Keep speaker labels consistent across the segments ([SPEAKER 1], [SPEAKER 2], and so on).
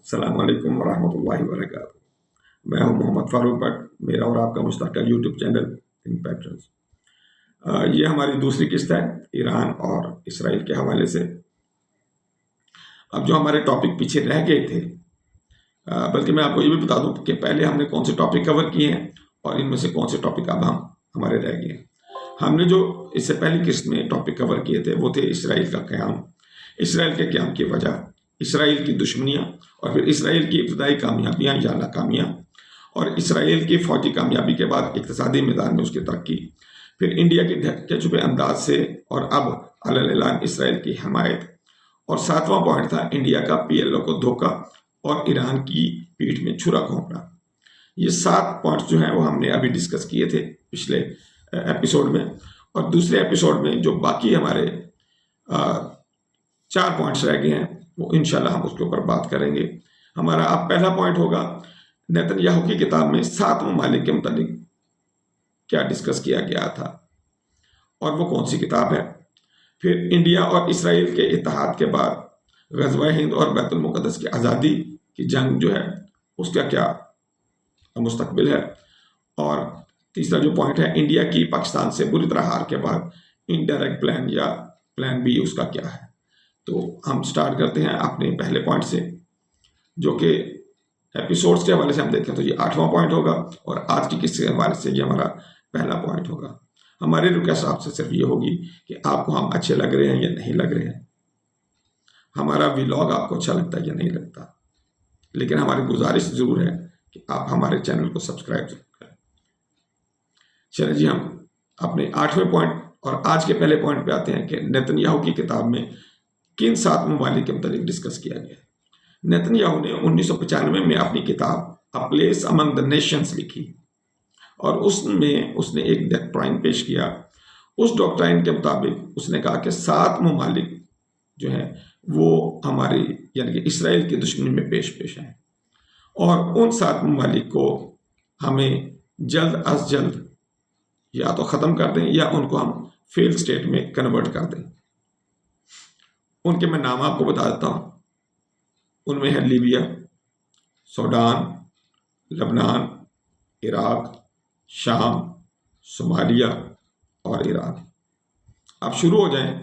[SPEAKER 1] السلام علیکم ورحمۃ اللہ وبرکاتہ۔ میں ہوں محمد فاروق بٹ، میرا اور آپ کا مشترکہ یوٹیوب چینل تھنک پیٹرنز۔ یہ ہماری دوسری قسط ہے ایران اور اسرائیل کے حوالے سے۔ اب جو ہمارے ٹاپک پیچھے رہ گئے تھے، بلکہ میں آپ کو یہ بھی بتا دوں کہ پہلے ہم نے کون سے ٹاپک کور کیے ہیں اور ان میں سے کون سے ٹاپک اب ہمارے رہ گئے ہیں۔ ہم نے جو اس سے پہلی قسط میں ٹاپک کور کیے تھے وہ تھے اسرائیل کا قیام، اسرائیل کے قیام کی وجہ، اسرائیل کی دشمنیاں، اور پھر اسرائیل کی ابتدائی کامیابیاں یا ناکامیاں، اور اسرائیل کی فوجی کامیابی کے بعد اقتصادی میدان میں اس کی ترقی، پھر انڈیا کے ڈھکے چھپے انداز سے اور اب علی الاعلان اسرائیل کی حمایت، اور ساتواں پوائنٹ تھا انڈیا کا PLO کو دھوکہ اور ایران کی پیٹھ میں چھرا گھونپنا۔ یہ 7 پوائنٹس جو ہیں وہ ہم نے ابھی ڈسکس کیے تھے پچھلے ایپیسوڈ میں، اور دوسرے ایپیسوڈ میں جو باقی ہمارے 4 پوائنٹس رہ گئے ہیں وہ انشاءاللہ ہم اس کے اوپر بات کریں گے۔ ہمارا اب پہلا پوائنٹ ہوگا نیتن یاہو کی کتاب میں 7 ممالک کے متعلق کیا ڈسکس کیا گیا تھا اور وہ کون سی کتاب ہے۔ پھر انڈیا اور اسرائیل کے اتحاد کے بعد غزوہ ہند اور بیت المقدس کی آزادی کی جنگ جو ہے اس کا کیا مستقبل ہے، اور تیسرا جو پوائنٹ ہے انڈیا کی پاکستان سے بری طرح ہار کے بعد انڈائریکٹ پلان یا پلان بی اس کا کیا ہے۔ تو ہم سٹارٹ کرتے ہیں اپنے پہلے پوائنٹ سے، جو کہ ایپیسوڈز کے حوالے سے ہم دیکھیں تو یہ 8واں پوائنٹ ہوگا، اور آج کی قسط کے حوالے سے یہ ہمارا پہلا پوائنٹ ہوگا۔ ہماری ریکویسٹ آپ سے صرف یہ ہوگی کہ آپ کو ہم اچھے لگ رہے ہیں یا نہیں لگ رہے ہیں، ہمارا ولاگ آپ کو اچھا لگتا ہے یا نہیں لگتا، لیکن ہماری گزارش ضرور ہے کہ آپ ہمارے چینل کو سبسکرائب ضرور کریں۔ چلیں جی، ہم اپنے 8ویں پوائنٹ اور آج کے پہلے پوائنٹ پہ آتے ہیں کہ نیتن یاہو کی کتاب میں کن 7 ممالک کے متعلق ڈسکس کیا گیا ہے۔ نیتن یاہو نے 1995 میں اپنی کتاب A Place Among the Nations لکھی، اور اس میں اس نے ایک ڈاکٹرائن پیش کیا۔ اس ڈاکٹرائن کے مطابق اس نے کہا کہ 7 ممالک جو ہیں وہ ہماری یعنی کہ اسرائیل کی دشمنی میں پیش ہیں، اور ان 7 ممالک کو ہمیں جلد از جلد یا تو ختم کر دیں یا ان کو ہم فیل سٹیٹ میں کنورٹ کر دیں۔ ان کے میں نام آپ کو بتا دیتا ہوں۔ ان میں ہے لیبیا، سوڈان، لبنان، عراق، شام، صومالیہ اور ایران۔ اب شروع ہو جائیں۔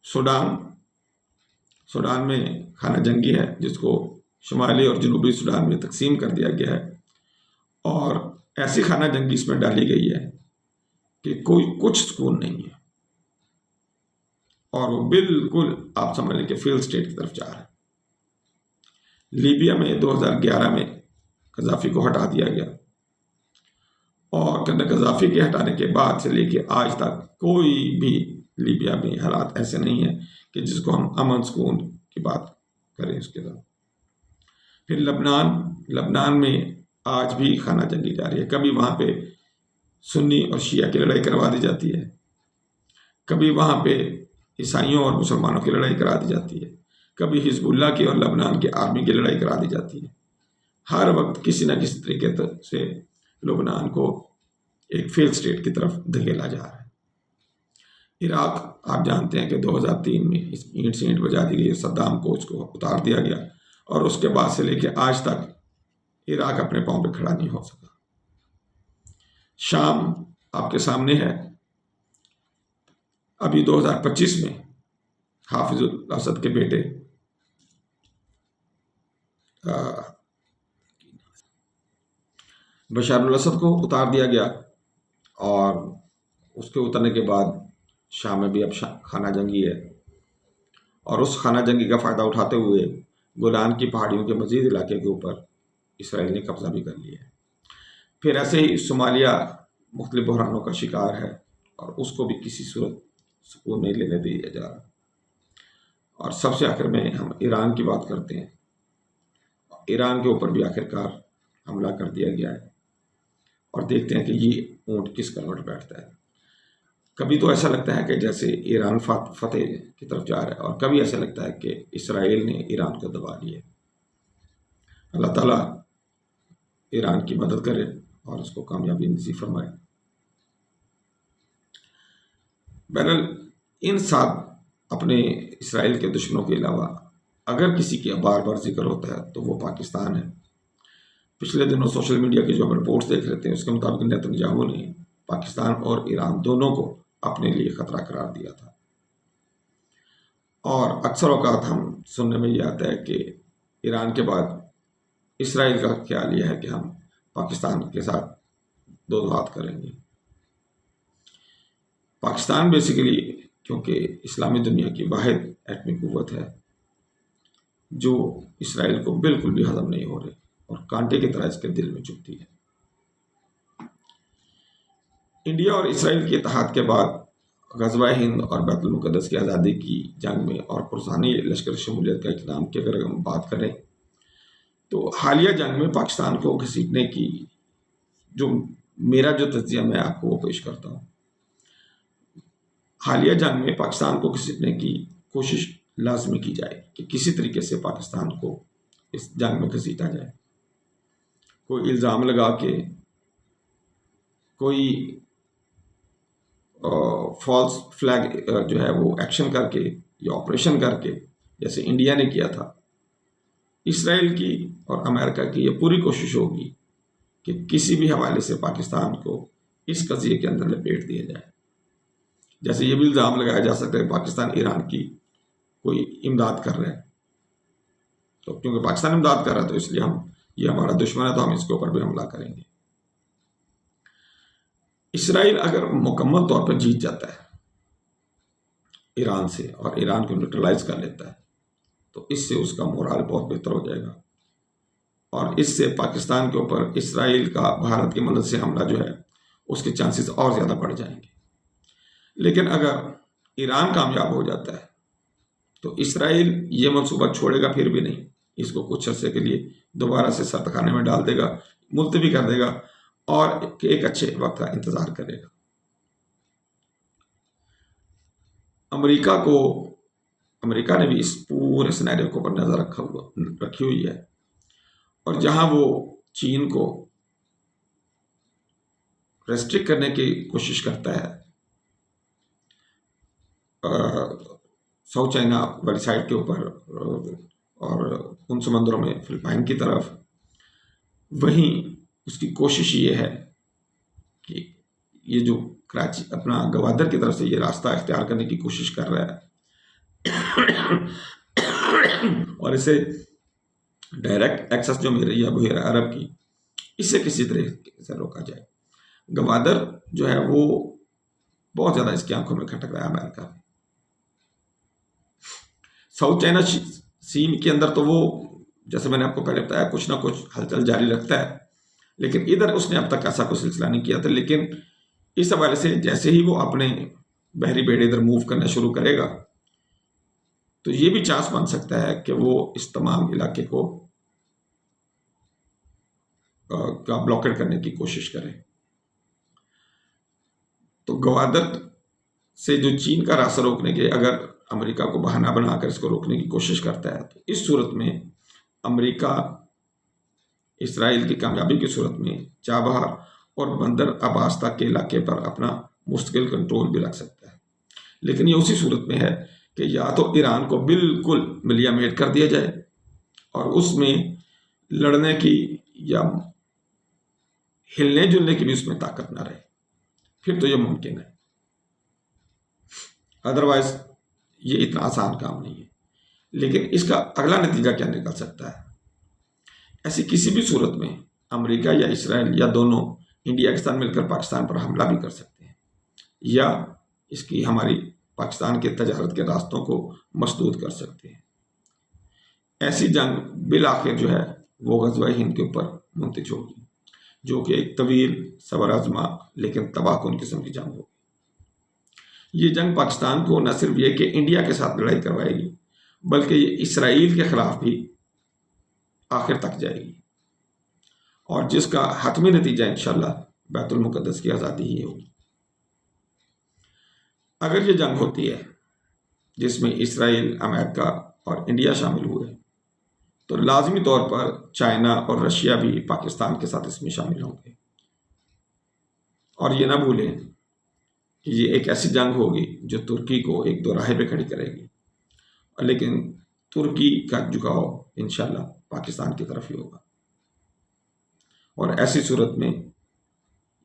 [SPEAKER 1] سوڈان میں خانہ جنگی ہے جس کو شمالی اور جنوبی سوڈان میں تقسیم کر دیا گیا ہے، اور ایسی خانہ جنگی اس میں ڈالی گئی ہے کہ کچھ سکون نہیں ہے، اور وہ بالکل آپ سمجھ لیں کہ فیل سٹیٹ کی طرف جا رہا ہے۔ لیبیا میں 2011 میں قذافی کو ہٹا دیا گیا، اور قذافی کے ہٹانے کے بعد سے لے کے آج تک کوئی بھی لیبیا میں حالات ایسے نہیں ہیں کہ جس کو ہم امن سکون کی بات کریں اس کے ساتھ۔ پھر لبنان میں آج بھی خانہ جنگی جاری ہے۔ کبھی وہاں پہ سنی اور شیعہ کی لڑائی کروا دی جاتی ہے، کبھی وہاں پہ عیسائیوں اور مسلمانوں کی لڑائی کرا دی جاتی ہے، کبھی حزب اللہ کی اور لبنان کی آرمی کی لڑائی کرا دی جاتی ہے۔ ہر وقت کسی نہ کسی طریقے سے لبنان کو ایک فیل سٹیٹ کی طرف دھکیلا جا رہا ہے۔ عراق آپ جانتے ہیں کہ 2003 میں اینٹ سے اینٹ بجا دی گئی، صدام کو اس کو اتار دیا گیا، اور اس کے بعد سے لے کے آج تک عراق اپنے پاؤں پہ کھڑا نہیں ہو سکا۔ شام آپ کے سامنے ہے۔ ابھی 2025 میں حافظ الاسد کے بیٹے بشار الاسد کو اتار دیا گیا، اور اس کے اترنے کے بعد شام میں بھی اب خانہ جنگی ہے، اور اس خانہ جنگی کا فائدہ اٹھاتے ہوئے گولان کی پہاڑیوں کے مزید علاقے کے اوپر اسرائیل نے قبضہ بھی کر لیا ہے۔ پھر ایسے ہی صومالیہ مختلف بحرانوں کا شکار ہے، اور اس کو بھی کسی صورت سکون نہیں لینے دیا جا رہا۔ اور سب سے آخر میں ہم ایران کی بات کرتے ہیں۔ ایران کے اوپر بھی آخرکار حملہ کر دیا گیا ہے، اور دیکھتے ہیں کہ یہ اونٹ کس کروٹ بیٹھتا ہے۔ کبھی تو ایسا لگتا ہے کہ جیسے ایران فتح کی طرف جا رہا ہے، اور کبھی ایسا لگتا ہے کہ اسرائیل نے ایران کو دبا لیا۔ اللہ تعالیٰ ایران کی مدد کرے اور اس کو کامیابی نصیب فرمائے۔ بہرحال ان 7 اپنے اسرائیل کے دشمنوں کے علاوہ اگر کسی کی بار بار ذکر ہوتا ہے تو وہ پاکستان ہے۔ پچھلے دنوں سوشل میڈیا کی جو ہم رپورٹس دیکھ رہے تھے اس کے مطابق نیتن یاہو نے پاکستان اور ایران دونوں کو اپنے لیے خطرہ قرار دیا تھا، اور اکثر اوقات ہم سننے میں یہ آتا ہے کہ ایران کے بعد اسرائیل کا خیال یہ ہے کہ ہم پاکستان کے ساتھ دو ہاتھ کریں گے۔ پاکستان بیسیکلی کیونکہ اسلامی دنیا کی واحد ایٹمی قوت ہے جو اسرائیل کو بالکل بھی ہضم نہیں ہو رہی اور کانٹے کی طرح اس کے دل میں چبھتی ہے۔ انڈیا اور اسرائیل کے اتحاد کے بعد غزوہ ہند اور بیت المقدس کی آزادی کی جنگ میں اور پرسانی لشکر شمولیت کا اقدام کی اگر ہم بات کریں تو حالیہ جنگ میں پاکستان کو گھسیٹنے کی میرا جو تجزیہ میں آپ کو وہ پیش کرتا ہوں، حالیہ جنگ میں پاکستان کو گھسیٹنے کی کوشش لازمی کی جائے کہ کسی طریقے سے پاکستان کو اس جنگ میں گھسیٹا جائے، کوئی الزام لگا کے، کوئی فالس فلیگ جو ہے وہ ایکشن کر کے یا آپریشن کر کے، جیسے انڈیا نے کیا تھا۔ اسرائیل کی اور امریکہ کی یہ پوری کوشش ہوگی کہ کسی بھی حوالے سے پاکستان کو اس قضیے کے اندر لپیٹ دیا جائے۔ جیسے یہ بھی الزام لگایا جا سکتا ہے پاکستان ایران کی کوئی امداد کر رہا ہے، تو کیونکہ پاکستان امداد کر رہا ہے تو اس لیے یہ ہمارا دشمن ہے تو ہم اس کے اوپر بھی حملہ کریں گے۔ اسرائیل اگر مکمل طور پر جیت جاتا ہے ایران سے اور ایران کو نیوٹرلائز کر لیتا ہے تو اس سے اس کا مورال بہت بہتر ہو جائے گا، اور اس سے پاکستان کے اوپر اسرائیل کا بھارت کی مدد سے حملہ جو ہے اس کے چانسز اور زیادہ بڑھ جائیں گے۔ لیکن اگر ایران کامیاب ہو جاتا ہے تو اسرائیل یہ منصوبہ چھوڑے گا پھر بھی نہیں، اس کو کچھ عرصے کے لیے دوبارہ سے سرد خانے میں ڈال دے گا، ملتوی کر دے گا اور ایک اچھے وقت کا انتظار کرے گا۔ امریکہ نے بھی اس پورے سینیریو کو پر نظر رکھی ہوئی ہے، اور جہاں وہ چین کو ریسٹرکٹ کرنے کی کوشش کرتا ہے ساؤتھ چائنا والی سائڈ کے اوپر اور ان سمندروں میں فلپائن کی طرف، وہیں اس کی کوشش یہ ہے کہ یہ جو کراچی اپنا گوادر کی طرف سے یہ راستہ اختیار کرنے کی کوشش کر رہا ہے اور اسے ڈائریکٹ ایکسس جو مل رہی ہے بحیرہ عرب کی، اسے کسی طرح سے روکا جائے۔ گوادر جو ہے وہ بہت زیادہ اس کی آنکھوں میں کھٹک رہا ہے امریکہ میں۔ ساؤتھ چائنا سی کے اندر تو وہ جیسے میں نے آپ کو پہلے بتایا کچھ نہ کچھ ہلچل جاری رکھتا ہے، لیکن ادھر اس نے اب تک ایسا کوئی سلسلہ نہیں کیا تھا۔ لیکن اس حوالے سے جیسے ہی وہ اپنے بحری بیڑے ادھر موو کرنا شروع کرے گا تو یہ بھی چانس بن سکتا ہے کہ وہ اس تمام علاقے کو بلاکیڈ کرنے کی کوشش کرے۔ تو گوادر سے جو چین کا راستہ روکنے کے اگر امریکہ کو بہانہ بنا کر اس کو روکنے کی کوشش کرتا ہے تو اس صورت میں امریکہ اسرائیل کی کامیابی کی صورت میں چابہار اور بندر عباس تک کے علاقے پر اپنا مستقل کنٹرول بھی رکھ سکتا ہے، لیکن یہ اسی صورت میں ہے کہ یا تو ایران کو بالکل ملیا میٹ کر دیا جائے اور اس میں لڑنے کی یا ہلنے جلنے کی بھی اس میں طاقت نہ رہے، پھر تو یہ ممکن ہے، ادروائز یہ اتنا آسان کام نہیں ہے۔ لیکن اس کا اگلا نتیجہ کیا نکل سکتا ہے؟ ایسی کسی بھی صورت میں امریکہ یا اسرائیل یا دونوں انڈیا کے ساتھ مل کر پاکستان پر حملہ بھی کر سکتے ہیں، یا اس کی ہماری پاکستان کے تجارت کے راستوں کو مسدود کر سکتے ہیں۔ ایسی جنگ بالآخر جو ہے وہ غزوہ ہند کے اوپر منتج ہوگی، جو کہ ایک طویل صبر آزما لیکن تباہ کن قسم کی جنگ ہوگی۔ یہ جنگ پاکستان کو نہ صرف یہ کہ انڈیا کے ساتھ لڑائی کروائے گی بلکہ یہ اسرائیل کے خلاف بھی آخر تک جائے گی، اور جس کا حتمی نتیجہ انشاءاللہ بیت المقدس کی آزادی ہی ہوگی۔ اگر یہ جنگ ہوتی ہے جس میں اسرائیل، امریکہ اور انڈیا شامل ہوئے تو لازمی طور پر چائنا اور رشیا بھی پاکستان کے ساتھ اس میں شامل ہوں گے، اور یہ نہ بھولیں کہ یہ ایک ایسی جنگ ہوگی جو ترکی کو ایک دوراہے پہ کھڑی کرے گی، لیکن ترکی کا جھکاؤ انشاءاللہ پاکستان کی طرف ہی ہوگا، اور ایسی صورت میں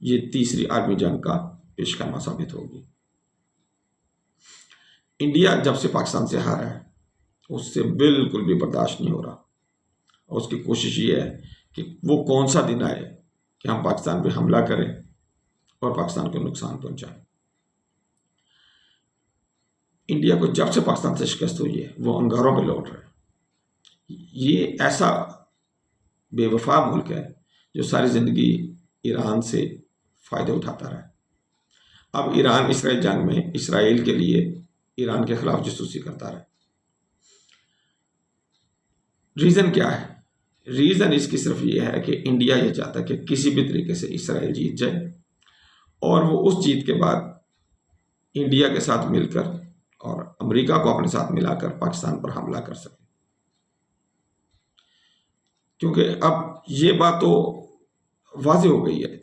[SPEAKER 1] یہ تیسری عالمی جنگ کا پیش خیمہ ثابت ہوگی۔ انڈیا جب سے پاکستان سے ہارا ہے اس سے بالکل بھی برداشت نہیں ہو رہا، اور اس کی کوشش یہ ہے کہ وہ کون سا دن آئے کہ ہم پاکستان پہ حملہ کریں اور پاکستان کو نقصان پہنچائیں۔ انڈیا کو جب سے پاکستان سے شکست ہوئی ہے وہ انگاروں پہ لوٹ رہے ہیں۔ یہ ایسا بے وفا ملک ہے جو ساری زندگی ایران سے فائدے اٹھاتا رہا ہے۔ اب ایران اسرائیل جنگ میں اسرائیل کے لیے ایران کے خلاف جاسوسی کرتا رہا۔ ریزن کیا ہے؟ ریزن اس کی صرف یہ ہے کہ انڈیا یہ چاہتا ہے کہ کسی بھی طریقے سے اسرائیل جیت جائے، اور وہ اس جیت کے بعد انڈیا کے ساتھ مل کر اور امریکہ کو اپنے ساتھ ملا کر پاکستان پر حملہ کر سکے۔ کیونکہ اب یہ بات تو واضح ہو گئی ہے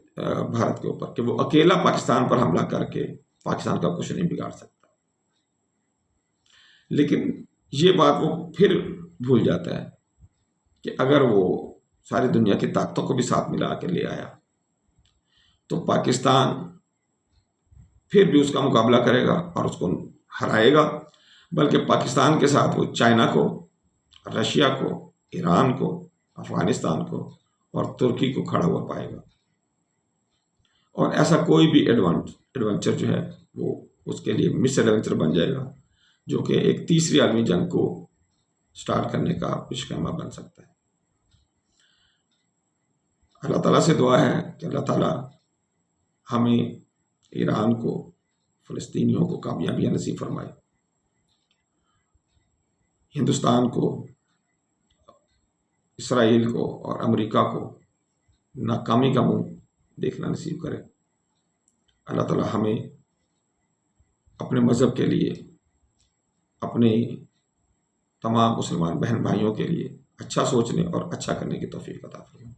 [SPEAKER 1] بھارت کے اوپر کہ وہ اکیلا پاکستان پر حملہ کر کے پاکستان کا کچھ نہیں بگاڑ سکتا، لیکن یہ بات وہ پھر بھول جاتا ہے کہ اگر وہ ساری دنیا کی طاقتوں کو بھی ساتھ ملا کے لے آیا تو پاکستان پھر بھی اس کا مقابلہ کرے گا اور اس کو ہرائے گا، بلکہ پاکستان کے ساتھ وہ چائنا کو، رشیا کو، ایران کو، افغانستان کو اور ترکی کو کھڑا ہوا پائے گا، اور ایسا کوئی بھی ایڈونچر جو ہے وہ اس کے لیے مس ایڈونچر بن جائے گا، جو کہ ایک تیسری عالمی جنگ کو سٹارٹ کرنے کا پیش خیمہ بن سکتا ہے۔ اللہ تعالیٰ سے دعا ہے کہ اللہ تعالیٰ ہمیں، ایران کو، فلسطینیوں کو کامیابیاں نصیب فرمائے، ہندوستان کو، اسرائیل کو اور امریکہ کو ناکامی کا منہ دیکھنا نصیب کرے۔ اللہ تعالیٰ ہمیں اپنے مذہب کے لیے، اپنے تمام مسلمان بہن بھائیوں کے لیے اچھا سوچنے اور اچھا کرنے کی توفیق عطا فرمائے۔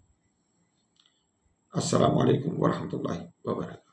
[SPEAKER 1] السلام علیکم ورحمۃ اللہ وبرکاتہ۔